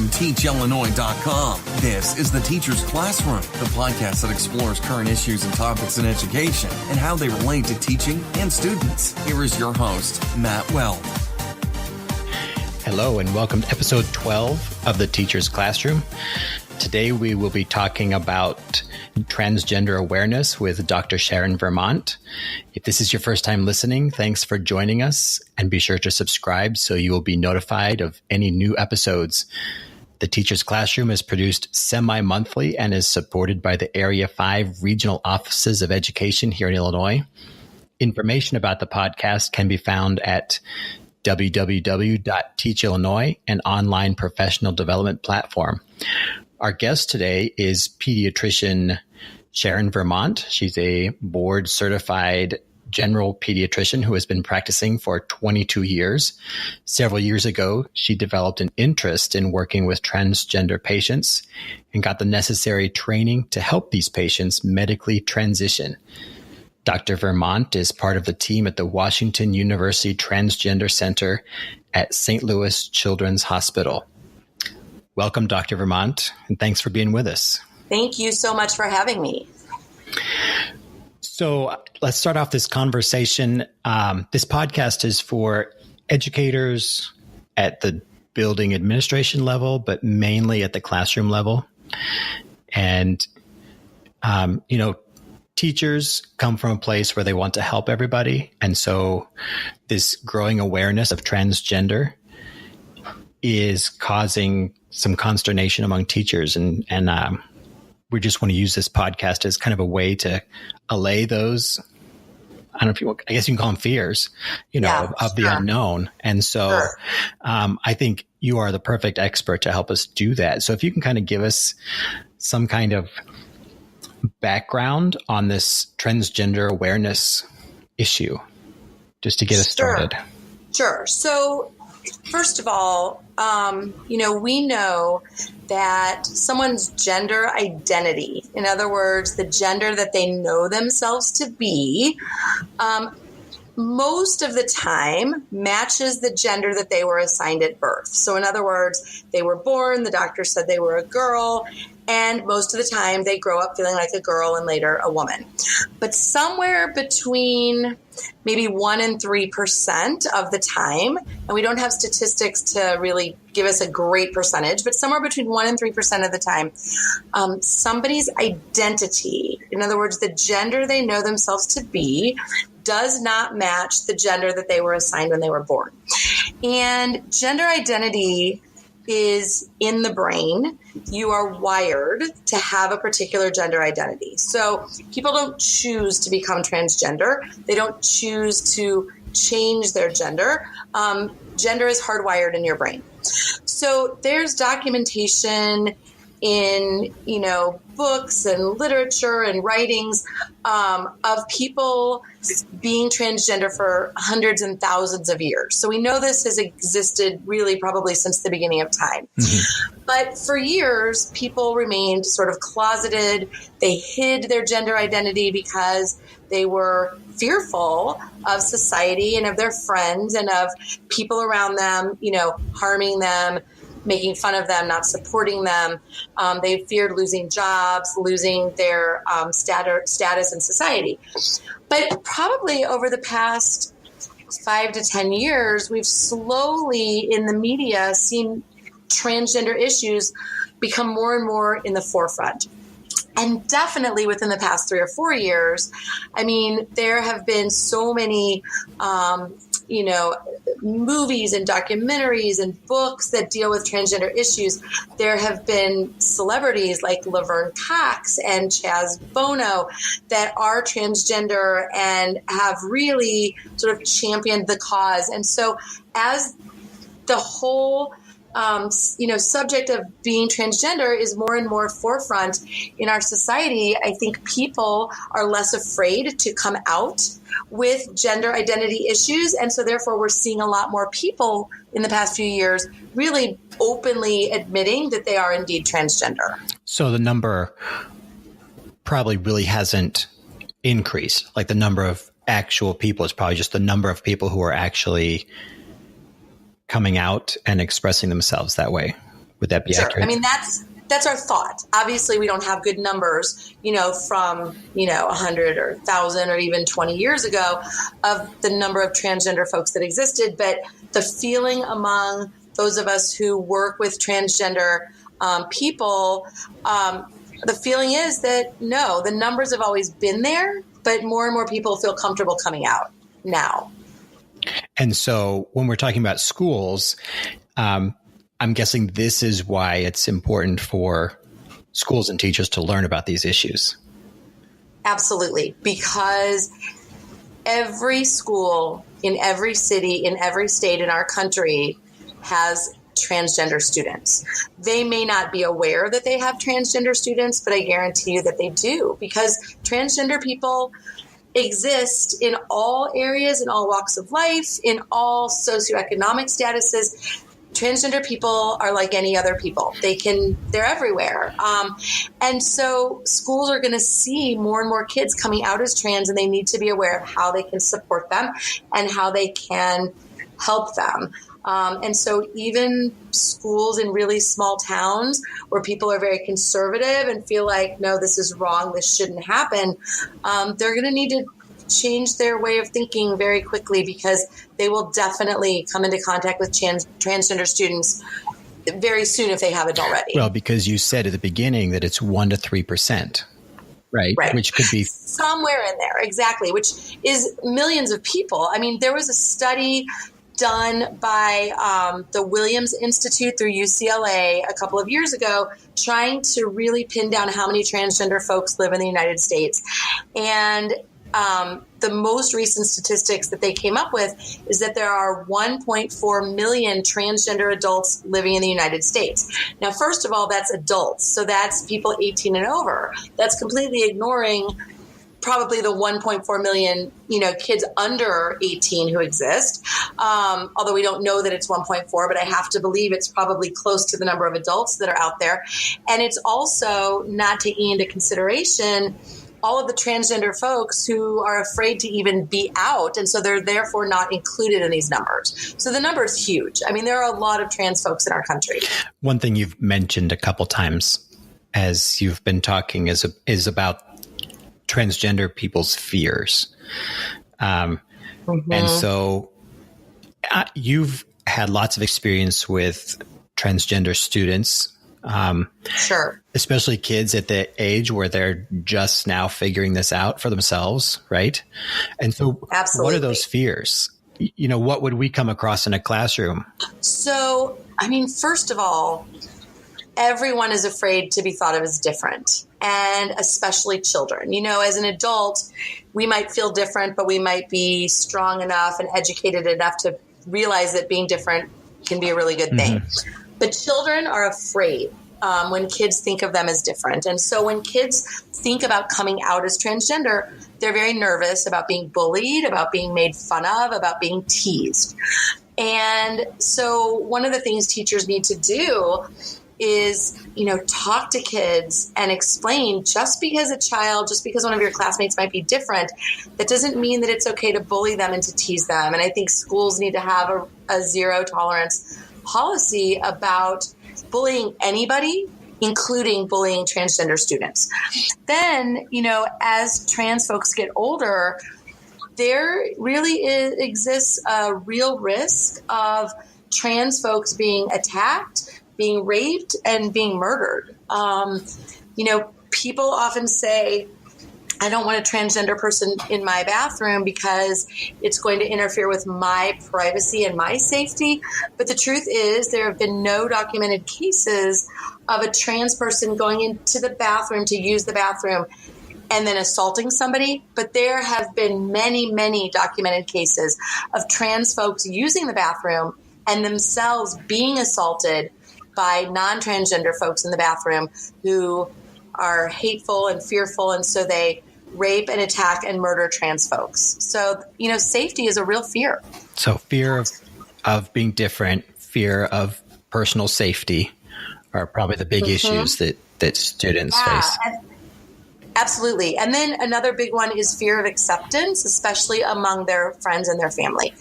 From TeachIllinois.com, this is The Teacher's Classroom, the podcast that explores current issues and topics in education and how they relate to teaching and students. Here is your host, Matt Weld. Hello and welcome to episode 12 of The Teacher's Classroom. Today we will be talking about transgender awareness with Dr. Sharon Vermont. If this is your first time listening, thanks for joining us, and be sure to subscribe so you will be notified of any new episodes. The Teacher's Classroom is produced semi-monthly and is supported by the Area 5 Regional Offices of Education here in Illinois. Information about the podcast can be found at www.teachillinois, an online professional development platform. Our guest today is Pediatrician Sharon Vermont. She's a board-certified general pediatrician who has been practicing for 22 years. Several years ago, she developed an interest in working with transgender patients and got the necessary training to help these patients medically transition. Dr. Vermont is part of the team at the Washington University Transgender Center at St. Louis Children's Hospital. Welcome, Dr. Vermont, and thanks for being with us. Thank you so much for having me. So let's start off this conversation. This podcast is for educators at the building administration level, but mainly at the classroom level. And, teachers come from a place where they want to help everybody. And so this growing awareness of transgender is causing some consternation among teachers. And we just want to use this podcast as kind of a way to allay those, I guess you can call them fears, of the unknown. And so I think you are the perfect expert to help us do that. So if you can kind of give us some kind of background on this transgender awareness issue, just to get us started. Sure. So first of all, we know that someone's gender identity, in other words, the gender that they know themselves to be, most of the time matches the gender that they were assigned at birth. So in other words, they were born, the doctor said they were a girl, and most of the time they grow up feeling like a girl and later a woman. But somewhere between maybe 1% and 3% of the time, and we don't have statistics to really give us a great percentage, but somewhere between 1% and 3% of the time, somebody's identity, in other words, the gender they know themselves to be, does not match the gender that they were assigned when they were born. And gender identity is in the brain. You are wired to have a particular gender identity. So people don't choose to become transgender. They don't choose to change their gender. Gender is hardwired in your brain. So there's documentation in, books and literature and writings of people being transgender for hundreds and thousands of years. So we know this has existed really probably since the beginning of time. Mm-hmm. But for years, people remained sort of closeted. They hid their gender identity because they were fearful of society and of their friends and of people around them, harming them, making fun of them, not supporting them. They feared losing jobs, losing their status in society. But probably over the past 5 to 10 years, we've slowly in the media seen transgender issues become more and more in the forefront. And definitely within the past 3 or 4 years, there have been so many movies and documentaries and books that deal with transgender issues. There have been celebrities like Laverne Cox and Chaz Bono that are transgender and have really sort of championed the cause. And so as the whole subject of being transgender is more and more forefront in our society, I think people are less afraid to come out with gender identity issues. And so therefore we're seeing a lot more people in the past few years really openly admitting that they are indeed transgender. So the number probably really hasn't increased. Like the number of actual people is probably just the number of people who are actually coming out and expressing themselves that way. Would that be Sure. accurate? I mean, that's our thought. Obviously, we don't have good numbers, from, 100 or 1,000 or even 20 years ago of the number of transgender folks that existed. But the feeling among those of us who work with transgender people, the feeling is that, no, the numbers have always been there, but more and more people feel comfortable coming out now. And so when we're talking about schools, I'm guessing this is why it's important for schools and teachers to learn about these issues. Absolutely. Because every school in every city, in every state in our country has transgender students. They may not be aware that they have transgender students, but I guarantee you that they do, because transgender people exist in all areas, in all walks of life, in all socioeconomic statuses. Transgender people are like any other people. They're everywhere. And so schools are going to see more and more kids coming out as trans, and they need to be aware of how they can support them and how they can help them. And so even schools in really small towns where people are very conservative and feel like, no, this is wrong, this shouldn't happen, they're going to need to change their way of thinking very quickly, because they will definitely come into contact with transgender students very soon if they haven't already. Well, because you said at the beginning that it's 1% to 3%, right? Which could be somewhere in there, exactly, which is millions of people. I mean, there was a study done by the Williams Institute through UCLA a couple of years ago, trying to really pin down how many transgender folks live in the United States. And the most recent statistics that they came up with is that there are 1.4 million transgender adults living in the United States. Now, first of all, that's adults. So that's people 18 and over. That's completely ignoring probably the 1.4 million, kids under 18 who exist. Although we don't know that it's 1.4, but I have to believe it's probably close to the number of adults that are out there. And it's also not taking into consideration all of the transgender folks who are afraid to even be out. And so they're therefore not included in these numbers. So the number is huge. I mean, there are a lot of trans folks in our country. One thing you've mentioned a couple times as you've been talking is about transgender people's fears. And so you've had lots of experience with transgender students. Sure. Especially kids at the age where they're just now figuring this out for themselves, right? And so Absolutely. What are those fears? What would we come across in a classroom? So, I mean, first of all, everyone is afraid to be thought of as different, and especially children. As an adult, we might feel different, but we might be strong enough and educated enough to realize that being different can be a really good thing. But children are afraid when kids think of them as different. And so when kids think about coming out as transgender, they're very nervous about being bullied, about being made fun of, about being teased. And so one of the things teachers need to do is, talk to kids and explain, just because one of your classmates might be different, that doesn't mean that it's okay to bully them and to tease them. And I think schools need to have a zero tolerance policy about bullying anybody, including bullying transgender students. Then, as trans folks get older, there really exists a real risk of trans folks being attacked, being raped, and being murdered. People often say, I don't want a transgender person in my bathroom because it's going to interfere with my privacy and my safety. But the truth is, there have been no documented cases of a trans person going into the bathroom to use the bathroom and then assaulting somebody. But there have been many, many documented cases of trans folks using the bathroom and themselves being assaulted by non-transgender folks in the bathroom who are hateful and fearful, and so they rape and attack and murder trans folks. So, safety is a real fear. So fear of being different, fear of personal safety are probably the big issues that students face. Absolutely. And then another big one is fear of acceptance, especially among their friends and their family.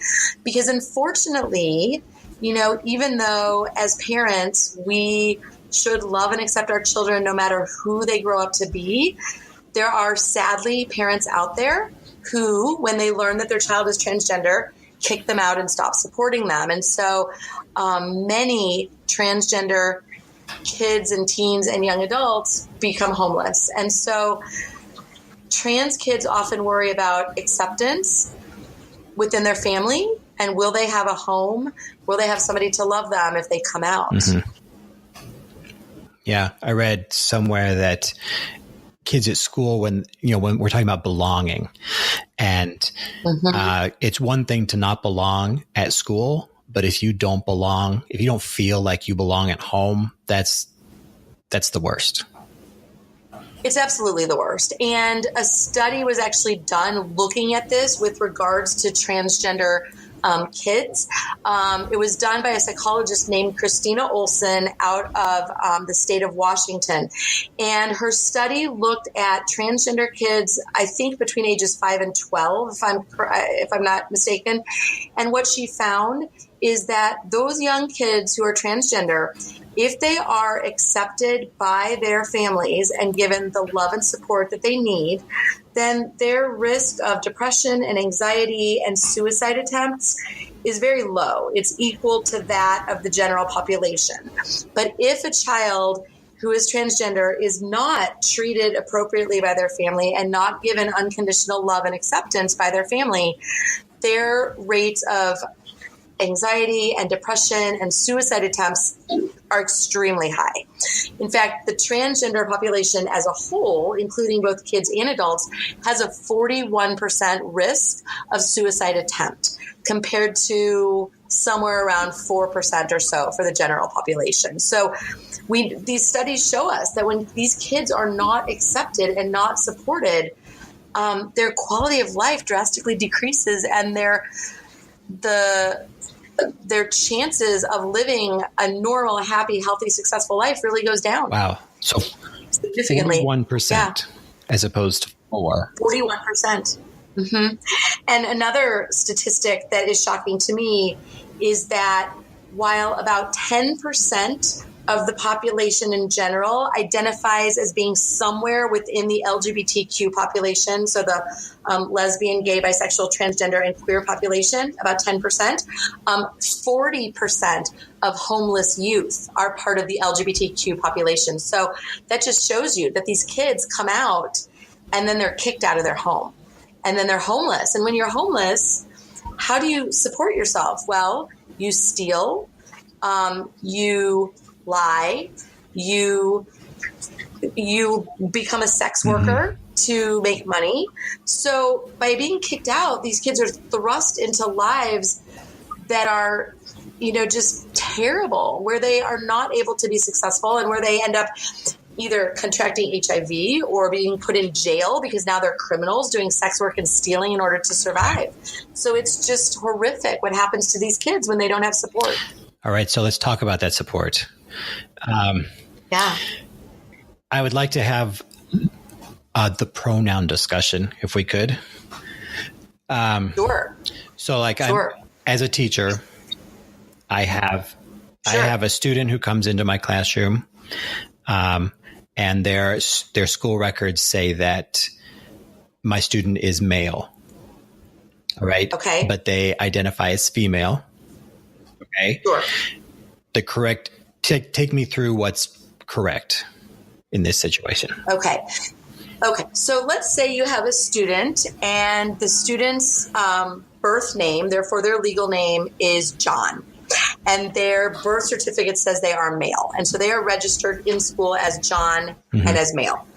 Because unfortunately, even though as parents, we should love and accept our children no matter who they grow up to be, there are sadly parents out there who, when they learn that their child is transgender, kick them out and stop supporting them. And so many transgender kids and teens and young adults become homeless. And so trans kids often worry about acceptance within their family, and will they have a home? Will they have somebody to love them if they come out? Mm-hmm. Yeah, I read somewhere that kids at school, when we're talking about belonging, and it's one thing to not belong at school, but if you don't belong, if you don't feel like you belong at home, that's the worst. It's absolutely the worst. And a study was actually done looking at this with regards to transgender kids. It was done by a psychologist named Christina Olson out of the state of Washington. And her study looked at transgender kids, I think between ages 5 and 12, if I'm not mistaken. And what she found is that those young kids who are transgender, if they are accepted by their families and given the love and support that they need, then their risk of depression and anxiety and suicide attempts is very low. It's equal to that of the general population. But if a child who is transgender is not treated appropriately by their family and not given unconditional love and acceptance by their family, their rates of anxiety and depression and suicide attempts are extremely high. In fact, the transgender population as a whole, including both kids and adults, has a 41% risk of suicide attempt compared to somewhere around 4% or so for the general population. So these studies show us that when these kids are not accepted and not supported, their quality of life drastically decreases, and their chances of living a normal, happy, healthy, successful life really goes down. Wow. So significantly. 41% as opposed to 4%. 41%. Mm-hmm. And another statistic that is shocking to me is that while about 10% of the population in general identifies as being somewhere within the LGBTQ population, so the lesbian, gay, bisexual, transgender, and queer population, about 10%, 40% of homeless youth are part of the LGBTQ population. So that just shows you that these kids come out and then they're kicked out of their home, and then they're homeless. And when you're homeless, how do you support yourself? Well, you steal, you lie, you become a sex worker to make money. So by being kicked out, these kids are thrust into lives that are, just terrible, where they are not able to be successful, and where they end up either contracting HIV or being put in jail because now they're criminals doing sex work and stealing in order to survive. So it's just horrific what happens to these kids when they don't have support. All right, so let's talk about that support. Yeah. I would like to have the pronoun discussion, if we could. Sure. So, sure. As a teacher, I have a student who comes into my classroom, and their school records say that my student is male. All right. Okay. But they identify as female. Okay. Sure. The correct. Take me through what's correct in this situation. Okay. So let's say you have a student, and the student's birth name, therefore their legal name, is John. And their birth certificate says they are male. And so they are registered in school as John and as male.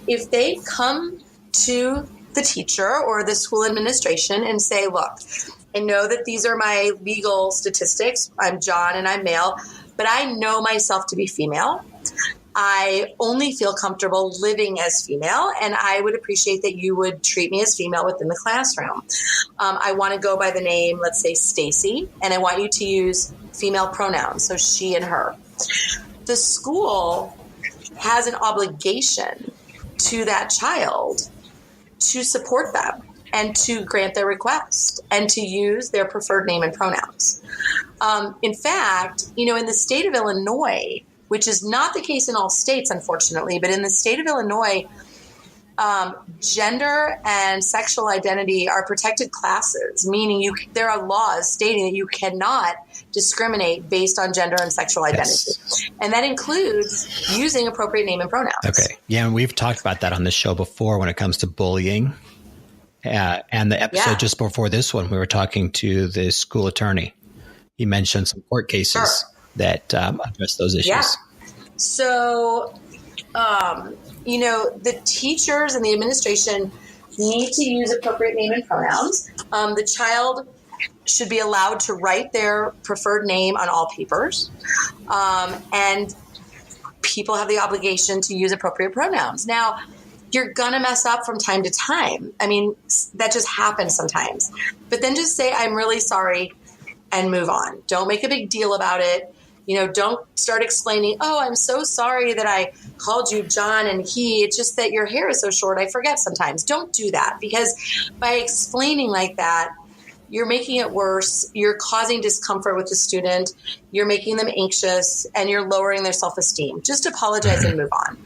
If they come to the teacher or the school administration and say, look, I know that these are my legal statistics. I'm John and I'm male, but I know myself to be female. I only feel comfortable living as female, and I would appreciate that you would treat me as female within the classroom. I want to go by the name, let's say Stacy, and I want you to use female pronouns, so she and her. The school has an obligation to that child to support them and to grant their request and to use their preferred name and pronouns. In fact, in the state of Illinois, which is not the case in all states, unfortunately, but in the state of Illinois, gender and sexual identity are protected classes, meaning there are laws stating that you cannot discriminate based on gender and sexual identity. Yes. And that includes using appropriate name and pronouns. Okay. Yeah, and we've talked about that on the show before when it comes to bullying. And the episode just before this one, we were talking to the school attorney. He mentioned some court cases that address those issues. Yeah. So, the teachers and the administration need to use appropriate name and pronouns. The child should be allowed to write their preferred name on all papers. And people have the obligation to use appropriate pronouns. Now, you're going to mess up from time to time. I mean, that just happens sometimes. But then just say, I'm really sorry, and move on. Don't make a big deal about it. Don't start explaining, oh, I'm so sorry that I called you John and he. It's just that your hair is so short, I forget sometimes. Don't do that, because by explaining like that, you're making it worse. You're causing discomfort with the student. You're making them anxious, and you're lowering their self-esteem. Just apologize and move on.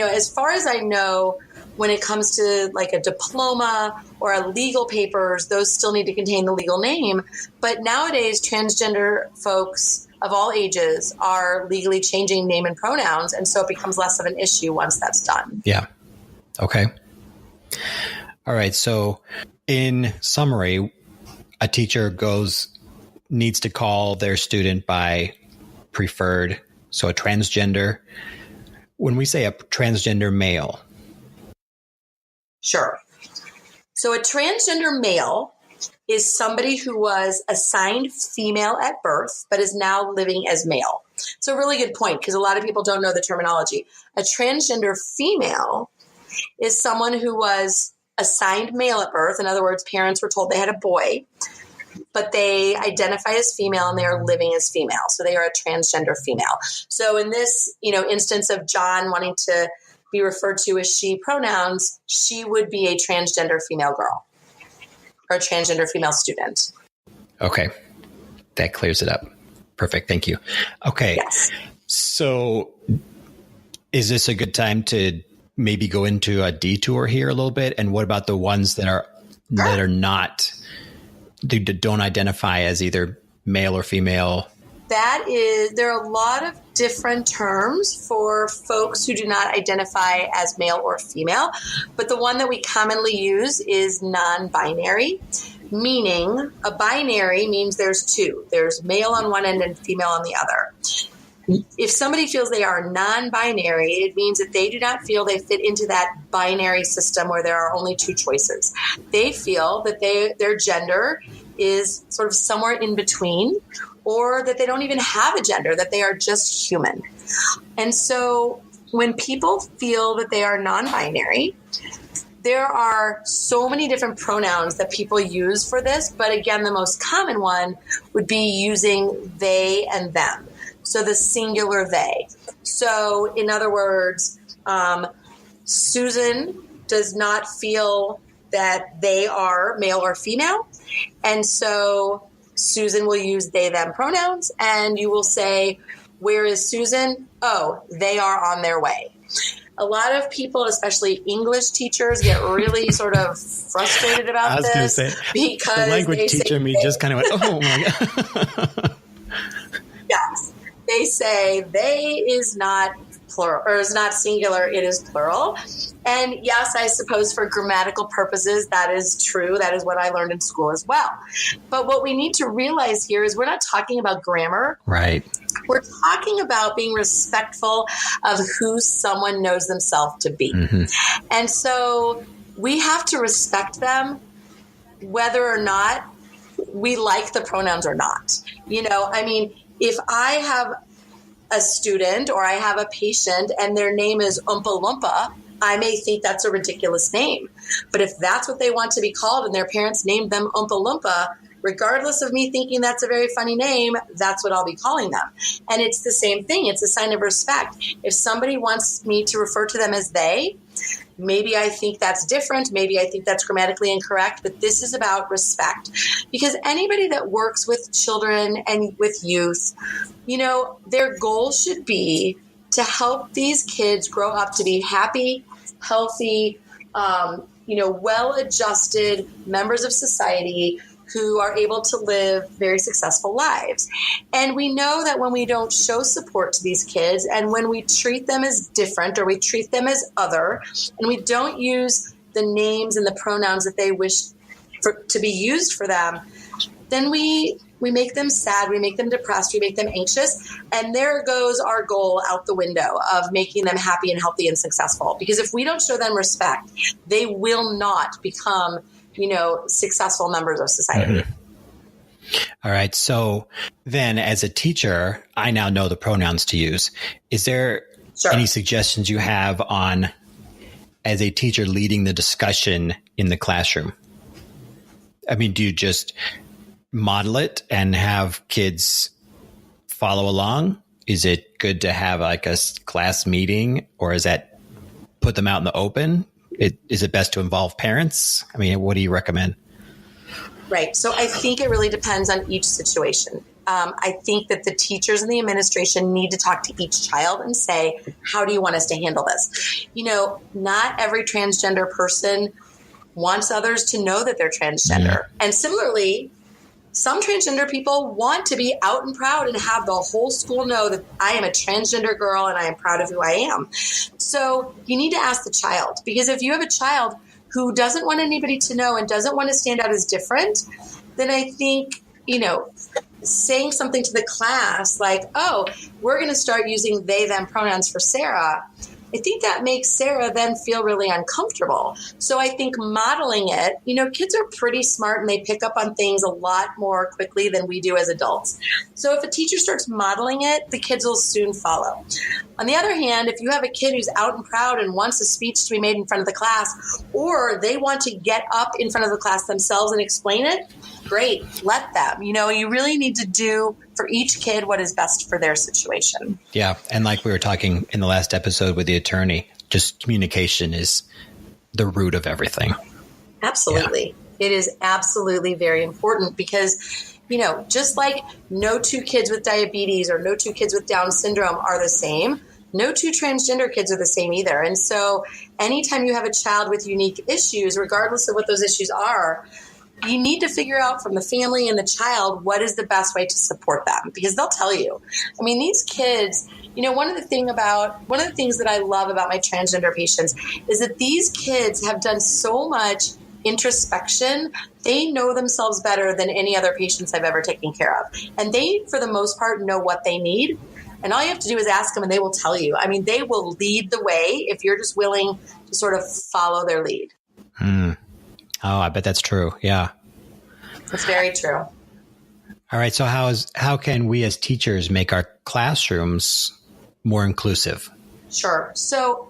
As far as I know, when it comes to like a diploma or a legal papers, those still need to contain the legal name. But nowadays, transgender folks of all ages are legally changing name and pronouns. And so it becomes less of an issue once that's done. Yeah. Okay. All right. So in summary, a teacher needs to call their student by preferred. So a transgender, when we say a transgender male. Sure. So a transgender male is somebody who was assigned female at birth, but is now living as male. It's a really good point, because a lot of people don't know the terminology. A transgender female is someone who was assigned male at birth. In other words, parents were told they had a boy, but they identify as female and they are living as female. So they are a transgender female. So in this, instance of John wanting to be referred to as she pronouns, she would be a transgender female girl or a transgender female student. Okay. That clears it up. Perfect. Thank you. Okay. Yes. So is this a good time to maybe go into a detour here a little bit? And what about the ones that are not, don't identify as either male or female? There are a lot of different terms for folks who do not identify as male or female, but the one that we commonly use is non-binary, meaning a binary means there's two. There's male on one end and female on the other. If somebody feels they are non-binary, it means that they do not feel they fit into that binary system where there are only two choices. They feel that their gender is sort of somewhere in between, or that they don't even have a gender, that they are just human. And so when people feel that they are non-binary, there are so many different pronouns that people use for this. But again, the most common one would be using they and them. So the singular they. So in other words, Susan does not feel that they are male or female. And so Susan will use they, them pronouns, and you will say, where is Susan? Oh, they are on their way. A lot of people, especially English teachers, get really sort of frustrated about this. I was going to say, because the language teacher in me just kind of went, oh my God. Yes. They say they is not plural, or is not singular, it is plural. And yes, I suppose for grammatical purposes, that is true. That is what I learned in school as well. But what we need to realize here is we're not talking about grammar. Right. We're talking about being respectful of who someone knows themselves to be. Mm-hmm. And so we have to respect them whether or not we like the pronouns or not. If I have a student or I have a patient and their name is Oompa Loompa, I may think that's a ridiculous name. But if that's what they want to be called and their parents named them Oompa Loompa, regardless of me thinking that's a very funny name, that's what I'll be calling them. And it's the same thing. It's a sign of respect. If somebody wants me to refer to them as they, Maybe I think that's different. Maybe I think that's grammatically incorrect, but this is about respect. Because anybody that works with children and with youth, their goal should be to help these kids grow up to be happy, healthy, well-adjusted members of society who are able to live very successful lives. And we know that when we don't show support to these kids and when we treat them as different or we treat them as other and we don't use the names and the pronouns that they wish to be used for them, then we make them sad, we make them depressed, we make them anxious, and there goes our goal out the window of making them happy and healthy and successful. Because if we don't show them respect, they will not become successful members of society. Mm-hmm. All right. So then as a teacher, I now know the pronouns to use. Is there any suggestions you have on, as a teacher, leading the discussion in the classroom? I mean, do you just model it and have kids follow along? Is it good to have like a class meeting, or is that put them out in the open? Is it best to involve parents? I mean, what do you recommend? Right. So I think it really depends on each situation. I think that the teachers and the administration need to talk to each child and say, how do you want us to handle this? Not every transgender person wants others to know that they're transgender. Mm-hmm. And similarly, some transgender people want to be out and proud and have the whole school know that I am a transgender girl and I am proud of who I am. So you need to ask the child, because if you have a child who doesn't want anybody to know and doesn't want to stand out as different, then I think, saying something to the class like, oh, we're going to start using they, them pronouns for Sarah, I think that makes Sarah then feel really uncomfortable. So I think modeling it, kids are pretty smart and they pick up on things a lot more quickly than we do as adults. So if a teacher starts modeling it, the kids will soon follow. On the other hand, if you have a kid who's out and proud and wants a speech to be made in front of the class, or they want to get up in front of the class themselves and explain it, great, let them. You really need to do for each kid what is best for their situation. Yeah. And like we were talking in the last episode with the attorney, just communication is the root of everything. Absolutely. Yeah. It is absolutely very important because, just like no two kids with diabetes or no two kids with Down syndrome are the same, no two transgender kids are the same either. And so anytime you have a child with unique issues, regardless of what those issues are, you need to figure out from the family and the child what is the best way to support them, because they'll tell you. I mean, these kids, one of the things that I love about my transgender patients is that these kids have done so much introspection. They know themselves better than any other patients I've ever taken care of. And they, for the most part, know what they need. And all you have to do is ask them and they will tell you. I mean, they will lead the way if you're just willing to sort of follow their lead. Oh, I bet that's true. Yeah. It's very true. All right. So how can we as teachers make our classrooms more inclusive? Sure. So,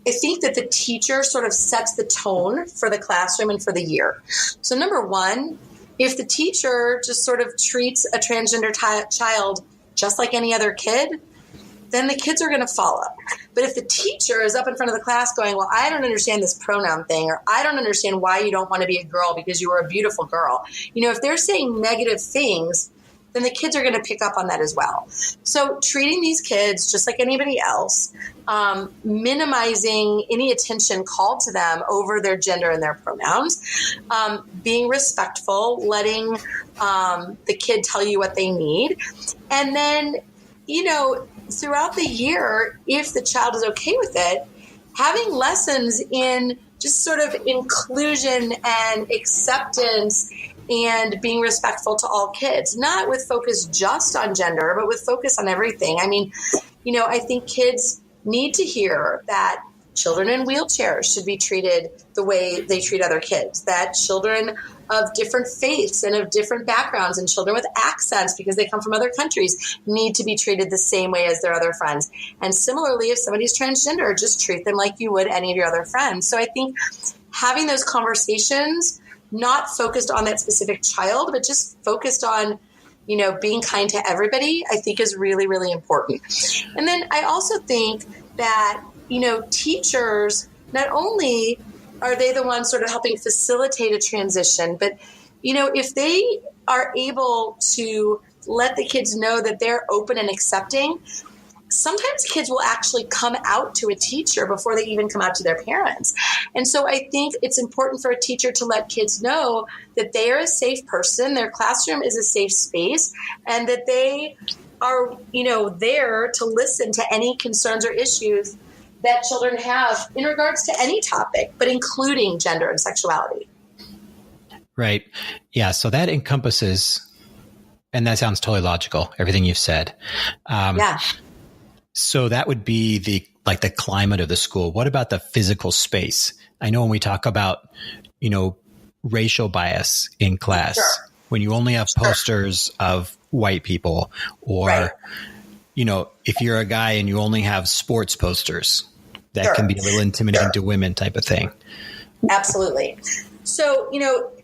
I think that the teacher sort of sets the tone for the classroom and for the year. So number one, if the teacher just sort of treats a transgender child just like any other kid, then the kids are going to follow. But if the teacher is up in front of the class going, well, I don't understand this pronoun thing, or I don't understand why you don't want to be a girl because you were a beautiful girl. If they're saying negative things, then the kids are going to pick up on that as well. So treating these kids just like anybody else, minimizing any attention called to them over their gender and their pronouns, being respectful, letting the kid tell you what they need. And then, throughout the year, if the child is okay with it, having lessons in just sort of inclusion and acceptance and being respectful to all kids, not with focus just on gender, but with focus on everything. I mean, I think kids need to hear that children in wheelchairs should be treated the way they treat other kids, that children of different faiths and of different backgrounds and children with accents because they come from other countries need to be treated the same way as their other friends. And similarly, if somebody's transgender, just treat them like you would any of your other friends. So I think having those conversations, not focused on that specific child, but just focused on, being kind to everybody, I think is really, really important. And then I also think that, teachers not only are they the ones sort of helping facilitate a transition, but, if they are able to let the kids know that they're open and accepting, sometimes kids will actually come out to a teacher before they even come out to their parents. And so I think it's important for a teacher to let kids know that they are a safe person, their classroom is a safe space, and that they are, there to listen to any concerns or issues that children have in regards to any topic, but including gender and sexuality. Right. Yeah. So that encompasses, and that sounds totally logical, everything you've said. Yeah. So that would be the climate of the school. What about the physical space? I know when we talk about, racial bias in class, Sure. when you only have posters of white people, or, Right. If you're a guy and you only have sports posters, that Sure. can be a little intimidating Sure. to women type of thing. Absolutely. So,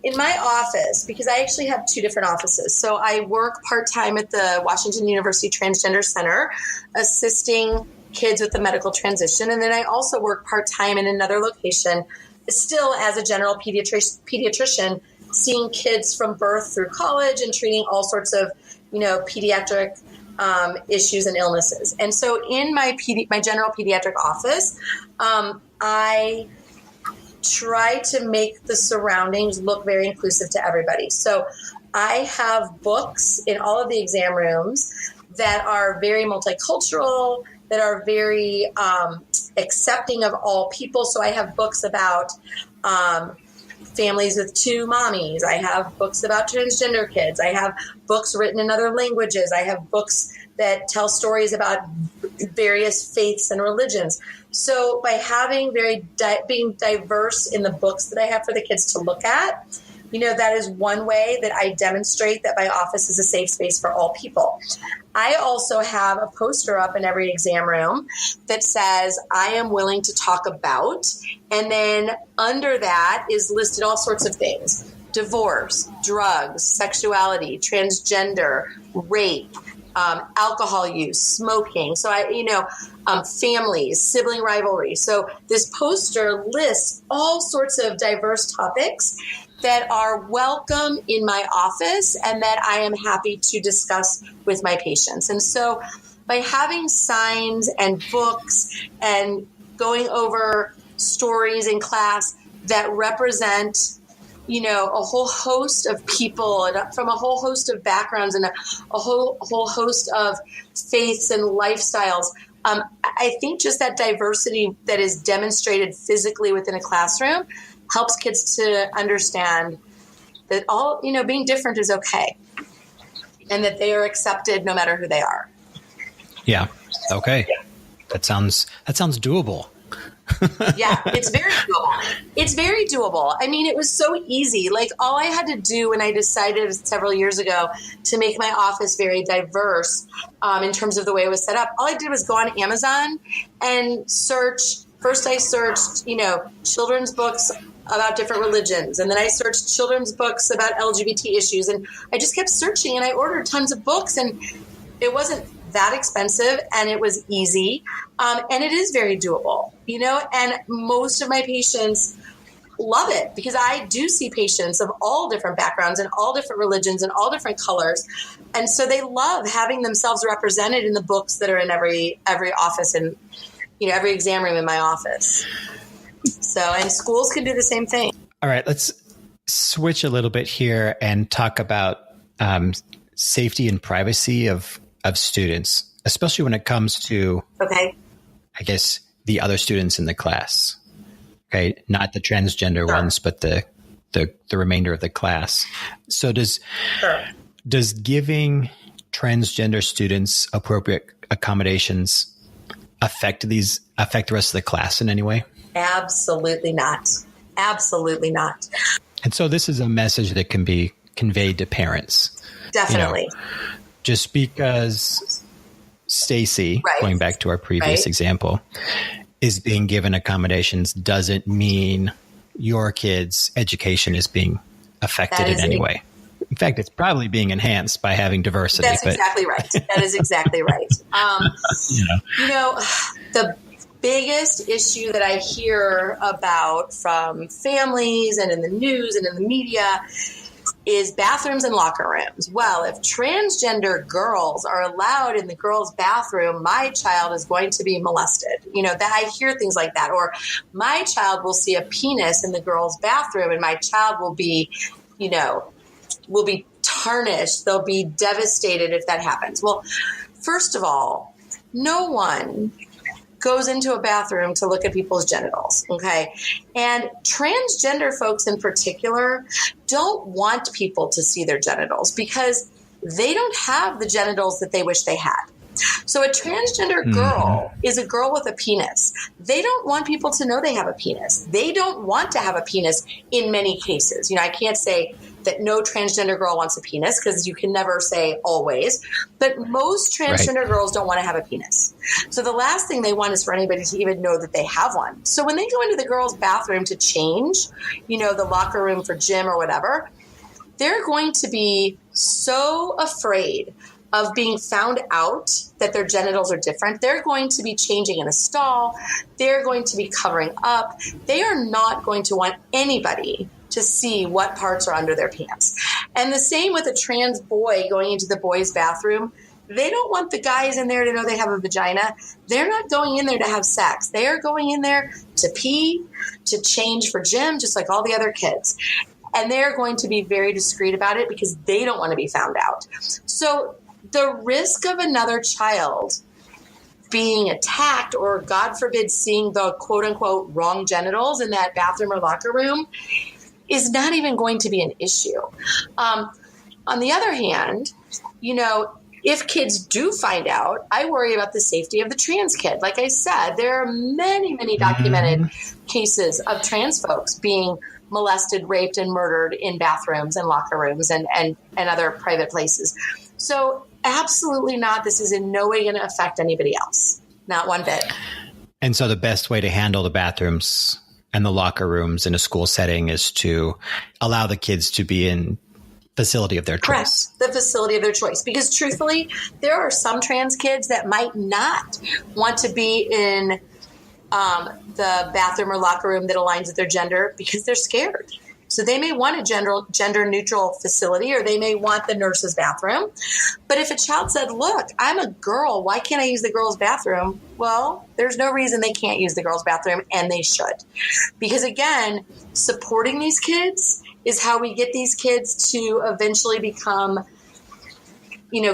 in my office, because I actually have two different offices. So I work part-time at the Washington University Transgender Center, assisting kids with the medical transition. And then I also work part-time in another location, still as a general pediatrician, seeing kids from birth through college and treating all sorts of, pediatric issues and illnesses. And so in my general pediatric office, I try to make the surroundings look very inclusive to everybody. So I have books in all of the exam rooms that are very multicultural, that are very accepting of all people. So I have books about families with two mommies. I have books about transgender kids. I have books written in other languages. I have books that tell stories about various faiths and religions. So by having being diverse in the books that I have for the kids to look at, that is one way that I demonstrate that my office is a safe space for all people. I also have a poster up in every exam room that says, I am willing to talk about, and then under that is listed all sorts of things: divorce, drugs, sexuality, transgender, rape, alcohol use, smoking. So families, sibling rivalry. So this poster lists all sorts of diverse topics that are welcome in my office and that I am happy to discuss with my patients. And so by having signs and books and going over stories in class that represent a whole host of people and from a whole host of backgrounds and a whole host of faiths and lifestyles. I think just that diversity that is demonstrated physically within a classroom helps kids to understand that all, being different is okay and that they are accepted no matter who they are. Yeah. Okay. That sounds doable. Yeah, it's very doable. It's very doable. I mean, it was so easy. Like, all I had to do when I decided several years ago to make my office very diverse in terms of the way it was set up, all I did was go on Amazon and search. First, I searched, children's books about different religions. And then I searched children's books about LGBT issues. And I just kept searching, and I ordered tons of books. And it wasn't that expensive, and it was easy. And it is very doable, and most of my patients love it because I do see patients of all different backgrounds and all different religions and all different colors. And so they love having themselves represented in the books that are in every office and, every exam room in my office. So, and schools can do the same thing. All right, let's switch a little bit here and talk about safety and privacy of students, especially when it comes to, okay, I guess, the other students in the class. Okay, not the transgender ones, but the remainder of the class. So does giving transgender students appropriate accommodations affect the rest of the class in any way? Absolutely not. Absolutely not. And so this is a message that can be conveyed to parents. Definitely. Just because Stacy, right, going back to our previous right, example, is being given accommodations doesn't mean your kid's education is being affected in any way. In fact, it's probably being enhanced by having diversity. That's exactly right. That is exactly right. The biggest issue that I hear about from families and in the news and in the media is bathrooms and locker rooms. Well, if transgender girls are allowed in the girls' bathroom, my child is going to be molested. That I hear things like that. Or my child will see a penis in the girls' bathroom and my child will be, will be tarnished. They'll be devastated if that happens. Well, first of all, no one goes into a bathroom to look at people's genitals, okay? And transgender folks in particular don't want people to see their genitals because they don't have the genitals that they wish they had. So a transgender girl is a girl with a penis. They don't want people to know they have a penis. They don't want to have a penis in many cases. I can't say that no transgender girl wants a penis because you can never say always, but most transgender girls don't want to have a penis. So the last thing they want is for anybody to even know that they have one. So when they go into the girls' bathroom to change, the locker room for gym or whatever, they're going to be so afraid of being found out that their genitals are different. They're going to be changing in a stall. They're going to be covering up. They are not going to want anybody to see what parts are under their pants. And the same with a trans boy going into the boys' bathroom. They don't want the guys in there to know they have a vagina. They're not going in there to have sex. They are going in there to pee, to change for gym, just like all the other kids. And they're going to be very discreet about it because they don't want to be found out. So the risk of another child being attacked or, God forbid, seeing the quote-unquote wrong genitals in that bathroom or locker room is not even going to be an issue. On the other hand, if kids do find out, I worry about the safety of the trans kid. Like I said, there are many, many documented cases of trans folks being molested, raped, and murdered in bathrooms and locker rooms and other private places. So absolutely not. This is in no way going to affect anybody else. Not one bit. And so the best way to handle the bathrooms and the locker rooms in a school setting is to allow the kids to be in facility of their choice. Correct. The facility of their choice. Because truthfully, there are some trans kids that might not want to be in the bathroom or locker room that aligns with their gender because they're scared. So they may want a gender neutral facility, or they may want the nurse's bathroom. But if a child said, look, I'm a girl, why can't I use the girl's bathroom? Well, there's no reason they can't use the girl's bathroom, and they should. Because again, supporting these kids is how we get these kids to eventually become,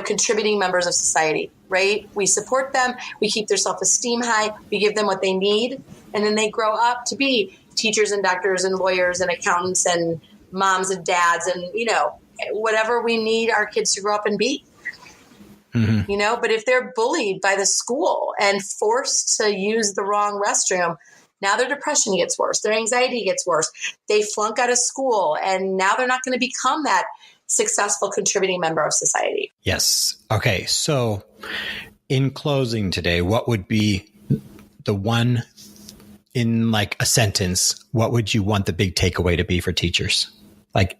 contributing members of society, right? We support them. We keep their self-esteem high. We give them what they need. And then they grow up to be teachers and doctors and lawyers and accountants and moms and dads and, whatever we need our kids to grow up and be. But if they're bullied by the school and forced to use the wrong restroom, now their depression gets worse. Their anxiety gets worse. They flunk out of school, and now they're not going to become that successful contributing member of society. Yes. Okay. So in closing today, what would be the one, in like a sentence, what would you want the big takeaway to be for teachers? Like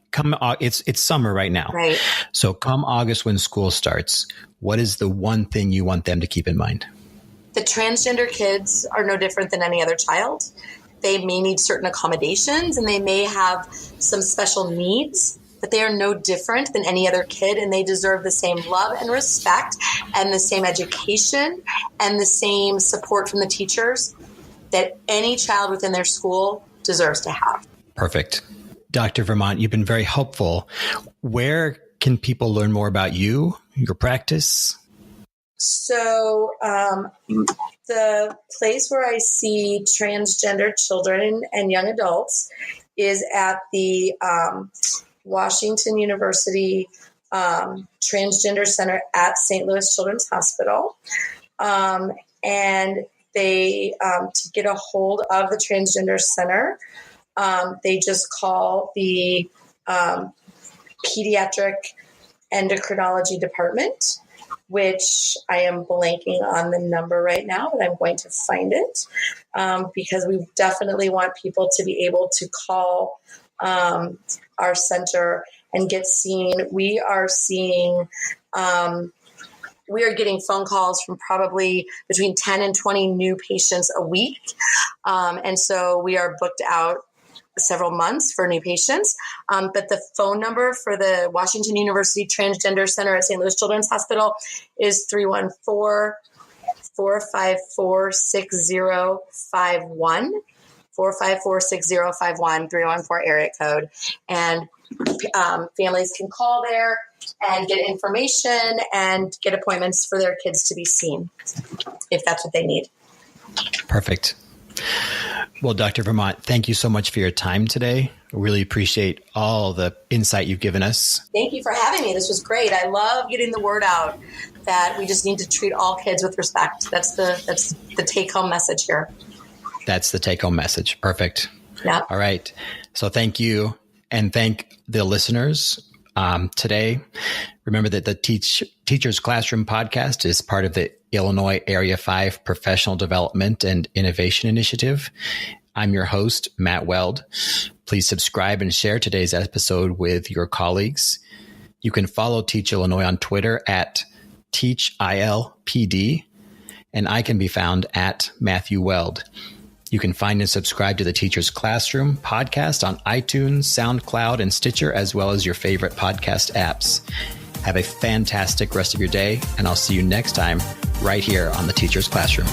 it's summer right now. Right. So come August when school starts, what is the one thing you want them to keep in mind? The transgender kids are no different than any other child. They may need certain accommodations and they may have some special needs, but they are no different than any other kid, and they deserve the same love and respect and the same education and the same support from the teachers that any child within their school deserves to have. Perfect. Dr. Vermont, you've been very helpful. Where can people learn more about you, your practice? So the place where I see transgender children and young adults is at the Washington University Transgender Center at St. Louis Children's Hospital. And they, to get a hold of the Transgender Center, they just call the Pediatric Endocrinology Department, which I am blanking on the number right now, but I'm going to find it because we definitely want people to be able to call our center and get seen. We are seeing we are getting phone calls from probably between 10 and 20 new patients a week. And so we are booked out several months for new patients. But the phone number for the Washington University Transgender Center at St. Louis Children's Hospital is 314-454-6051, 454-6051, 314 area code. And families can call there and get information and get appointments for their kids to be seen if that's what they need. Perfect. Well, Dr. Vermont, thank you so much for your time today. I really appreciate all the insight you've given us. Thank you for having me. This was great. I love getting the word out that we just need to treat all kids with respect. That's the take-home message here. That's the take-home message. Perfect. Yeah. All right. So thank you. And thank the listeners today. Remember that the Teacher's Classroom podcast is part of the Illinois Area 5 Professional Development and Innovation Initiative. I'm your host, Matt Weld. Please subscribe and share today's episode with your colleagues. You can follow Teach Illinois on Twitter at TeachILPD, and I can be found at Matthew Weld. You can find and subscribe to the Teacher's Classroom podcast on iTunes, SoundCloud, and Stitcher, as well as your favorite podcast apps. Have a fantastic rest of your day, and I'll see you next time right here on the Teacher's Classroom.